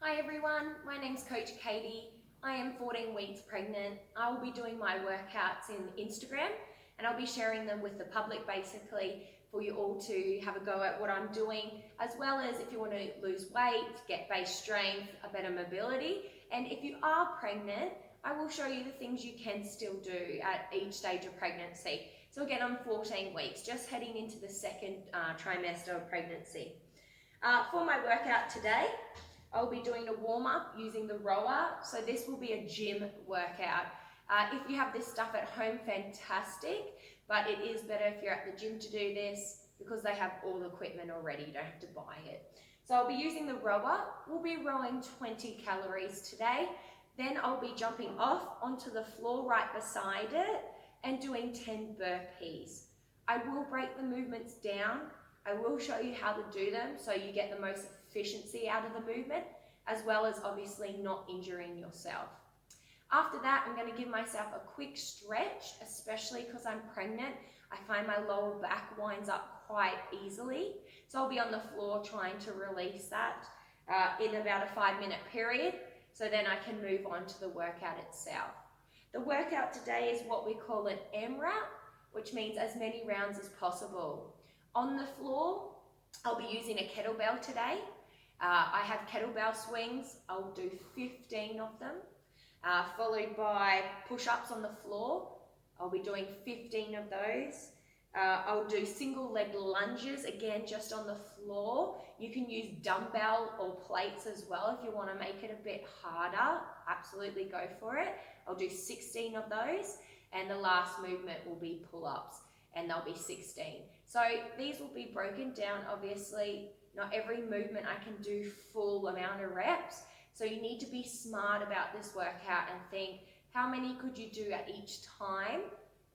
Hi everyone, my name's Coach Katie. I am 14 weeks pregnant. I will be doing my workouts in Instagram and I'll be sharing them with the public basically for you all to have a go at what I'm doing, as well as if you want to lose weight, get base strength, a better mobility. And if you are pregnant, I will show you the things you can still do at each stage of pregnancy. So again, I'm 14 weeks, just heading into the second trimester of pregnancy. For my workout today, I'll be doing a warm-up using the rower. So this will be a gym workout. If you have this stuff at home, fantastic, but it is better if you're at the gym to do this because they have all the equipment already, you don't have to buy it. So I'll be using the rower. We'll be rowing 20 calories today. Then I'll be jumping off onto the floor right beside it and doing 10 burpees. I will break the movements down. I will show you how to do them so you get the most efficiency out of the movement, as well as obviously not injuring yourself. After that, I'm going to give myself a quick stretch, especially because I'm pregnant. I find my lower back winds up quite easily. So I'll be on the floor trying to release that in about a 5-minute period. So then I can move on to the workout itself. The workout today is what we call an AMRAP, which means as many rounds as possible. On the floor, I'll be using a kettlebell today. I have kettlebell swings. I'll do 15 of them, followed by push-ups on the floor. I'll be doing 15 of those. I'll do single leg lunges, again, just on the floor. You can use dumbbell or plates as well if you want to make it a bit harder. Absolutely go for it. I'll do 16 of those, and the last movement will be pull-ups, and there'll be 16. So these will be broken down, obviously. Not every movement I can do full amount of reps. So you need to be smart about this workout and think, how many could you do at each time,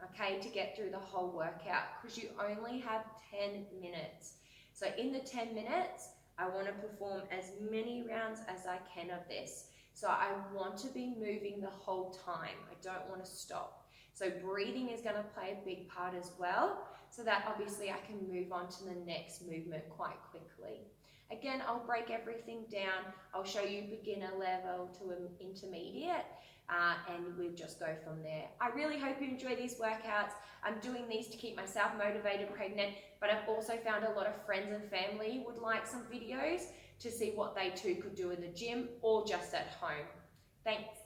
okay, to get through the whole workout? Because you only have 10 minutes. So in the 10 minutes, I want to perform as many rounds as I can of this. So I want to be moving the whole time. I don't want to stop. So breathing is going to play a big part as well, so that obviously I can move on to the next movement quite quickly. Again, I'll break everything down. I'll show you beginner level to intermediate, and we'll just go from there. I really hope you enjoy these workouts. I'm doing these to keep myself motivated pregnant, but I've also found a lot of friends and family would like some videos to see what they too could do in the gym or just at home. Thanks.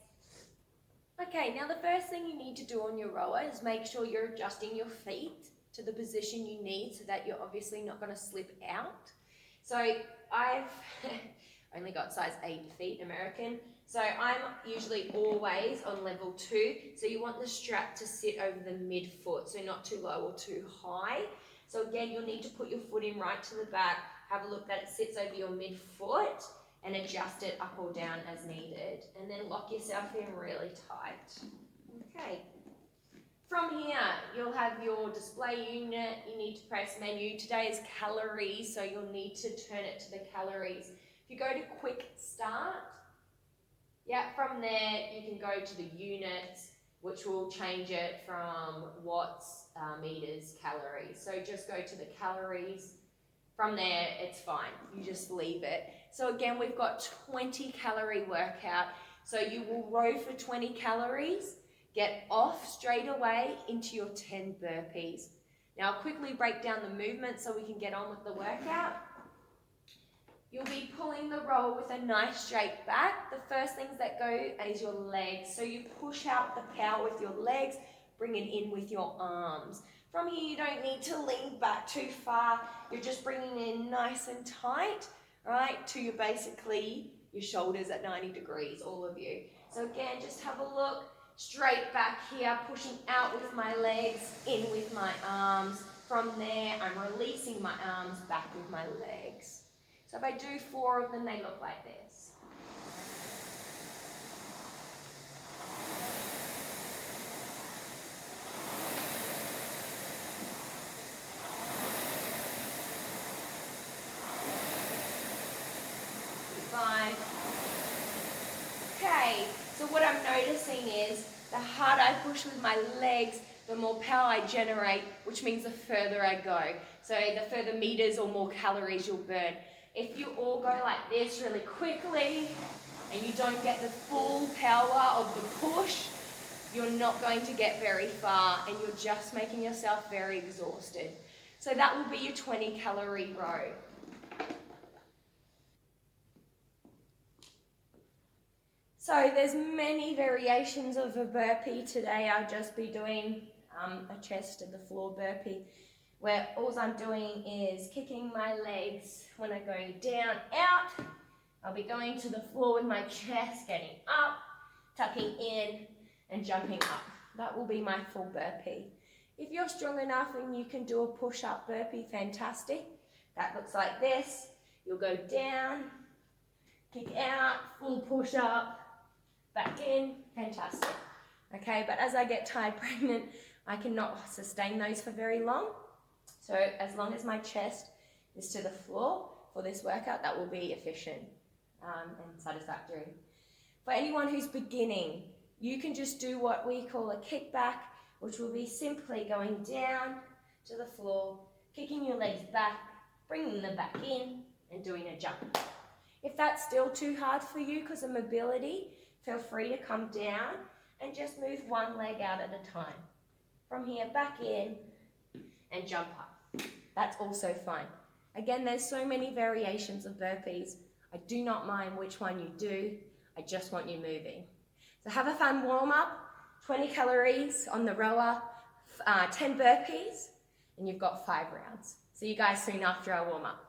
Okay, now the first thing you need to do on your rower is make sure you're adjusting your feet to the position you need so that you're obviously not going to slip out. So I've only got size 8 feet American, so I'm usually always on level 2. So you want the strap to sit over the midfoot, so not too low or too high. So again, you'll need to put your foot in right to the back, have a look that it sits over your midfoot, and adjust it up or down as needed. And then lock yourself in really tight. Okay. From here, you'll have your display unit. You need to press menu. Today is calories, so you'll need to turn it to the calories. If you go to quick start, from there you can go to the units, which will change it from watts, meters, calories. So just go to the calories. From there, it's fine. You just leave it. So again, we've got 20 calorie workout. So you will row for 20 calories, get off straight away into your 10 burpees. Now I'll quickly break down the movement so we can get on with the workout. You'll be pulling the roll with a nice straight back. The first things that go is your legs. So you push out the power with your legs, bring it in with your arms. From here, you don't need to lean back too far. You're just bringing it in nice and tight, right, to your basically your shoulders at 90 degrees, all of you. So again, just have a look. Straight back here, pushing out with my legs, in with my arms. From there, I'm releasing my arms back with my legs. So if I do 4 of them, they look like this. Okay, so what I'm noticing is the harder I push with my legs, the more power I generate, which means the further I go. So the further meters or more calories you'll burn. If you all go like this really quickly and you don't get the full power of the push, you're not going to get very far and you're just making yourself very exhausted. So that will be your 20-calorie row. So there's many variations of a burpee. Today I'll just be doing a chest to the floor burpee, where all I'm doing is kicking my legs when I go down, out. I'll be going to the floor with my chest, getting up, tucking in, and jumping up. That will be my full burpee. If you're strong enough and you can do a push-up burpee, fantastic. That looks like this. You'll go down, kick out, full push-up, back in, fantastic. Okay, but as I get tired pregnant, I cannot sustain those for very long. So as long as my chest is to the floor for this workout, that will be efficient and satisfactory. For anyone who's beginning, you can just do what we call a kickback, which will be simply going down to the floor, kicking your legs back, bringing them back in, and doing a jump. If that's still too hard for you because of mobility, feel free to come down and just move one leg out at a time. From here, back in, and jump up. That's also fine. Again, there's so many variations of burpees. I do not mind which one you do. I just want you moving. So have a fun warm up, 20 calories on the rower, 10 burpees, and you've got 5 rounds. See you guys soon after our warm up.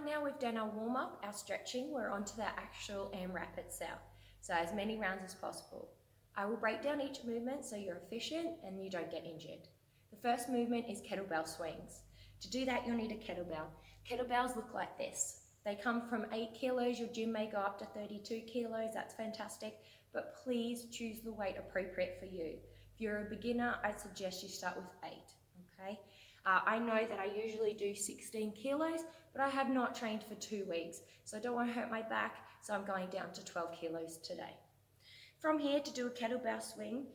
Now we've done our warm-up, our stretching, we're on to the actual AMRAP itself. So as many rounds as possible. I will break down each movement so you're efficient and you don't get injured. The first movement is kettlebell swings. To do that, you'll need a kettlebell. Kettlebells look like this. They come from 8 kilos, your gym may go up to 32 kilos, that's fantastic, but please choose the weight appropriate for you. If you're a beginner, I suggest you start with 8, okay? I know that I usually do 16 kilos, but I have not trained for 2 weeks, so I don't want to hurt my back, so I'm going down to 12 kilos today. From here, to do a kettlebell swing,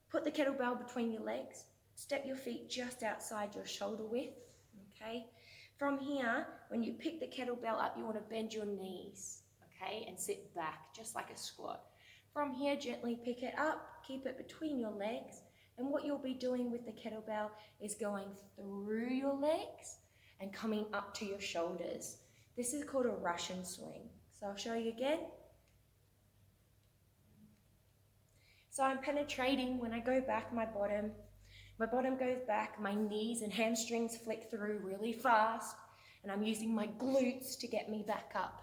put the kettlebell between your legs, step your feet just outside your shoulder width, okay? From here, when you pick the kettlebell up, you want to bend your knees, okay, and sit back, just like a squat. From here, gently pick it up, keep it between your legs, and what you'll be doing with the kettlebell is going through your legs and coming up to your shoulders. This is called a Russian swing. So I'll show you again. So I'm penetrating. When I go back, my bottom goes back, my knees and hamstrings flick through really fast, and I'm using my glutes to get me back up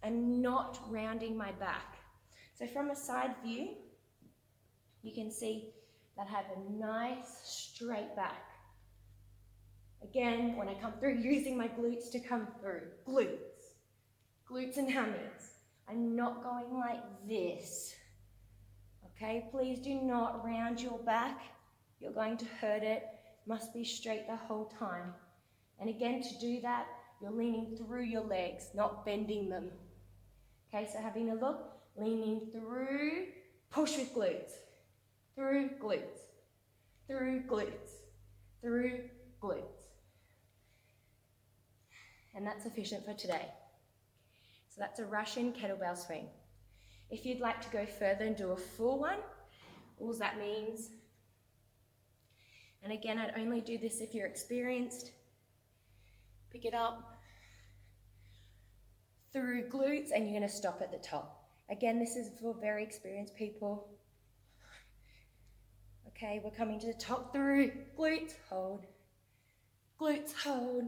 and not rounding my back. So from a side view, you can see that I have a nice straight back. Again, when I come through, using my glutes to come through. Glutes. Glutes and hammies. I'm not going like this. Okay, please do not round your back. You're going to hurt it. Must be straight the whole time. And again, to do that, you're leaning through your legs, not bending them. Okay, so having a look, leaning through, push with glutes. Through glutes. Through glutes. Through glutes. And that's sufficient for today. So that's a Russian kettlebell swing. If you'd like to go further and do a full one, all that means, and again, I'd only do this if you're experienced, pick it up through glutes and you're going to stop at the top. Again, this is for very experienced people. Okay, we're coming to the top through glutes, hold, glutes, hold,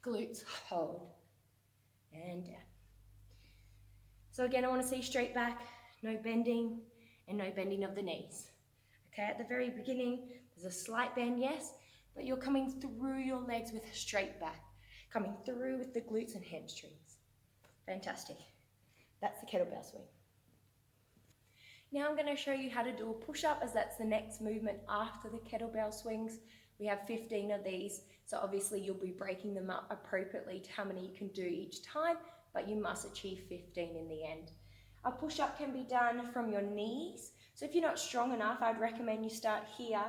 glutes, hold, and down. So again, I want to see straight back, no bending, and no bending of the knees. Okay, at the very beginning, there's a slight bend, yes, but you're coming through your legs with a straight back, coming through with the glutes and hamstrings. Fantastic. That's the kettlebell swing. Now I'm going to show you how to do a push-up, as that's the next movement after the kettlebell swings. We have 15 of these, so obviously you'll be breaking them up appropriately to how many you can do each time, but you must achieve 15 in the end. A push-up can be done from your knees, so if you're not strong enough, I'd recommend you start here.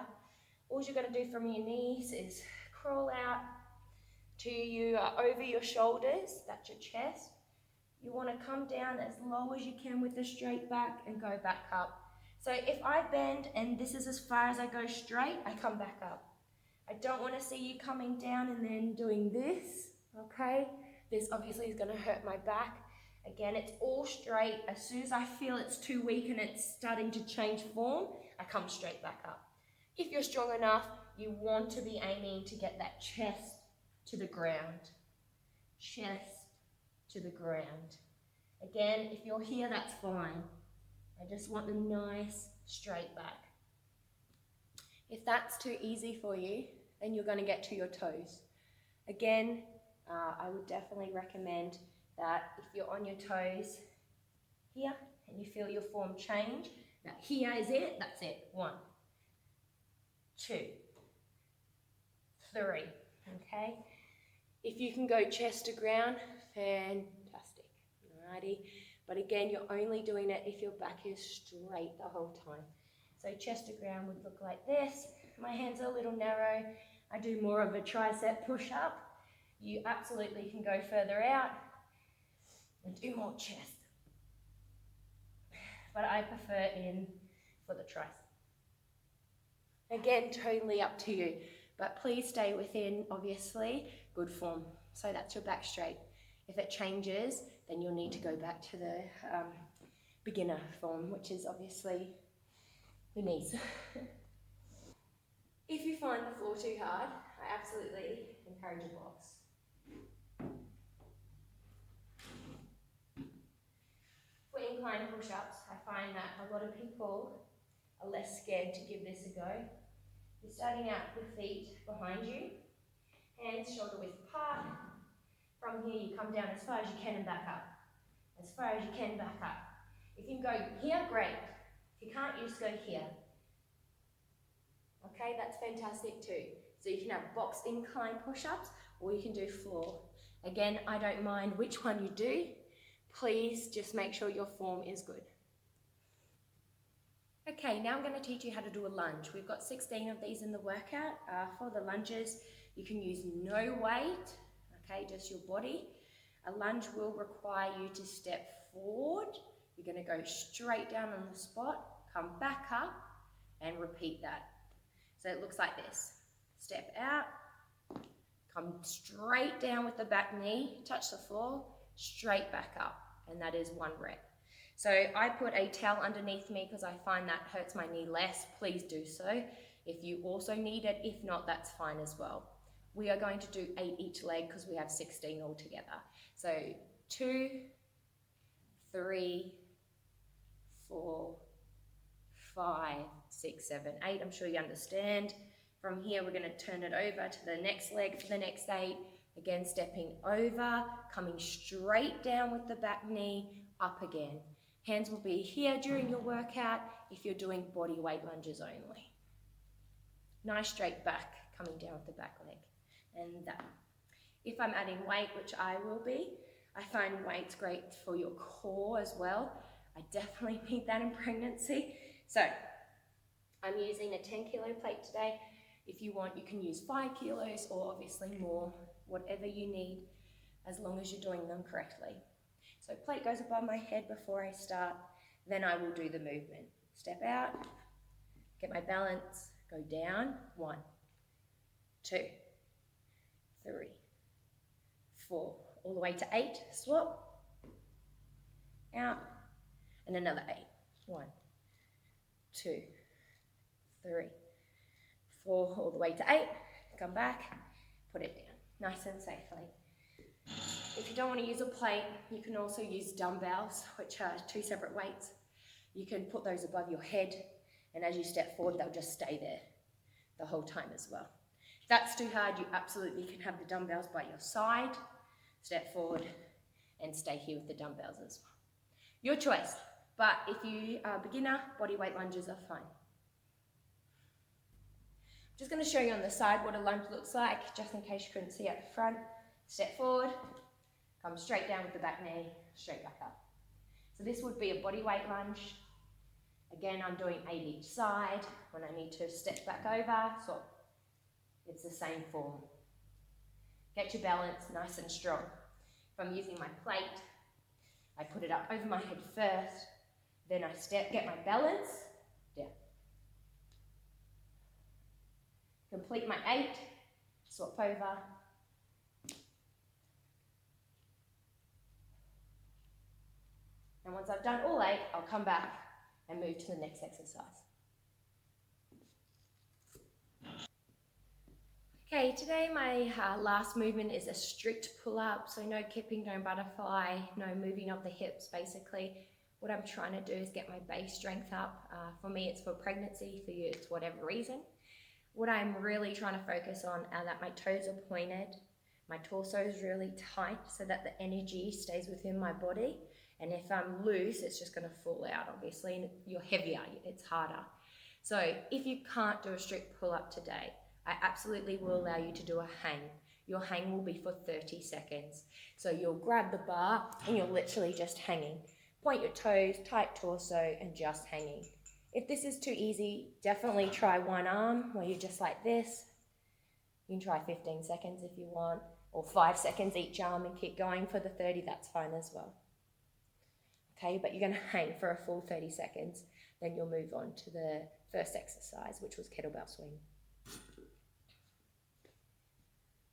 All you're going to do from your knees is crawl out to you over your shoulders, that's your chest. You want to come down as low as you can with a straight back and go back up. So if I bend and this is as far as I go straight, I come back up. I don't want to see you coming down and then doing this, okay? This obviously is going to hurt my back. Again, it's all straight. As soon as I feel it's too weak and it's starting to change form, I come straight back up. If you're strong enough, you want to be aiming to get that chest to the ground. Chest to the ground. Again, if you're here, that's fine. I just want the nice straight back. If that's too easy for you, then you're going to get to your toes. Again, I would definitely recommend that if you're on your toes here and you feel your form change, that here is it, that's it. 1, 2, 3, okay? If you can go chest to ground, fantastic, alrighty? But again, you're only doing it if your back is straight the whole time. So chest to ground would look like this. My hands are a little narrow. I do more of a tricep push-up. You absolutely can go further out and do more chest. But I prefer in for the tricep. Again, totally up to you. But please stay within, obviously, good form. So that's your back straight. If it changes, then you'll need to go back to the beginner form, which is obviously the knees. If you find the floor too hard, I absolutely encourage a box. For incline push-ups, I find that a lot of people are less scared to give this a go. You're starting out with feet behind you, hands shoulder width apart. From here, you come down as far as you can and back up. As far as you can, back up. If you can go here, great. If you can't, you just go here. Okay, that's fantastic too. So you can have box incline push-ups or you can do floor. Again, I don't mind which one you do. Please just make sure your form is good. Okay, now I'm going to teach you how to do a lunge. We've got 16 of these in the workout. For the lunges, you can use no weight, okay, just your body. A lunge will require you to step forward. You're going to go straight down on the spot, come back up, and repeat that. So it looks like this. Step out, come straight down with the back knee, touch the floor, straight back up, and that is 1 rep. So I put a towel underneath me because I find that hurts my knee less. Please do so. If you also need it, if not, that's fine as well. We are going to do 8 each leg because we have 16 altogether. So 2, 3, 4, 5, 6, 7, 8. I'm sure you understand. From here, we're going to turn it over to the next leg for the next 8. Again, stepping over, coming straight down with the back knee, up again. Hands will be here during your workout if you're doing body weight lunges only. Nice straight back, coming down with the back leg. And that. If I'm adding weight, which I will be, I find weight's great for your core as well. I definitely need that in pregnancy. So I'm using a 10 kilo plate today. If you want, you can use 5 kilos or obviously more, whatever you need, as long as you're doing them correctly. So plate goes above my head before I start, then I will do the movement. Step out, get my balance, go down, 1, 2, 3, 4, all the way to 8, swap, out, and another 8. 1, 2, 3, 4, all the way to 8, come back, put it down, nice and safely. If you don't want to use a plate, you can also use dumbbells, which are 2 separate weights. You can put those above your head, and as you step forward, they'll just stay there the whole time as well. If that's too hard, you absolutely can have the dumbbells by your side, step forward, and stay here with the dumbbells as well. Your choice, but if you are a beginner, body weight lunges are fine. I'm just going to show you on the side what a lunge looks like, just in case you couldn't see at the front. Step forward, come straight down with the back knee, straight back up. So this would be a body weight lunge. Again, I'm doing 8 each side. When I need to step back over, so it's the same form. Get your balance nice and strong. If I'm using my plate, I put it up over my head first, then I get my balance, down. Complete my 8, swap over. And once I've done all 8, I'll come back and move to the next exercise. Okay, today my last movement is a strict pull-up, so no kipping, no butterfly, no moving of the hips basically. What I'm trying to do is get my base strength up. For me it's for pregnancy, for you it's whatever reason. What I'm really trying to focus on are that my toes are pointed, my torso is really tight so that the energy stays within my body. And if I'm loose, it's just going to fall out, obviously, and you're heavier, it's harder. So if you can't do a strict pull-up today, I absolutely will allow you to do a hang. Your hang will be for 30 seconds. So you'll grab the bar and you're literally just hanging. Point your toes, tight torso, and just hanging. If this is too easy, definitely try one arm where you're just like this. You can try 15 seconds if you want, or 5 seconds each arm and keep going for the 30, that's fine as well. Okay, but you're going to hang for a full 30 seconds, then you'll move on to the first exercise, which was kettlebell swing.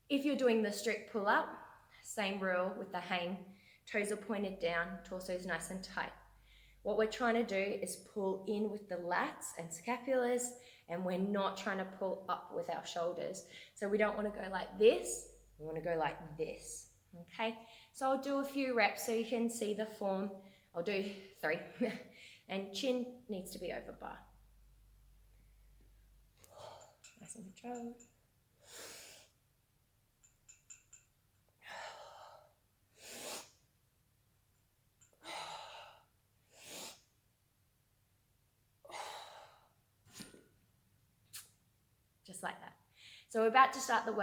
If you're doing the strict pull-up, same rule with the hang, toes are pointed down, torso is nice and tight. What we're trying to do is pull in with the lats and scapulars, and we're not trying to pull up with our shoulders. So we don't want to go like this, we want to go like this, okay? So I'll do a few reps so you can see the form. I'll do 3, and chin needs to be over bar. Nice and controlled. Just like that. So we're about to start the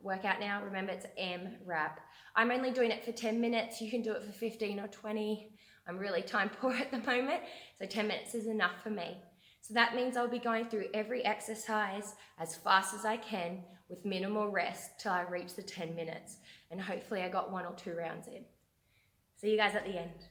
workout now. Remember, it's AMRAP. I'm only doing it for 10 minutes. You can do it for 15 or 20. I'm really time poor at the moment, so 10 minutes is enough for me. So that means I'll be going through every exercise as fast as I can with minimal rest till I reach the 10 minutes. And hopefully I got 1 or 2 rounds in. See you guys at the end.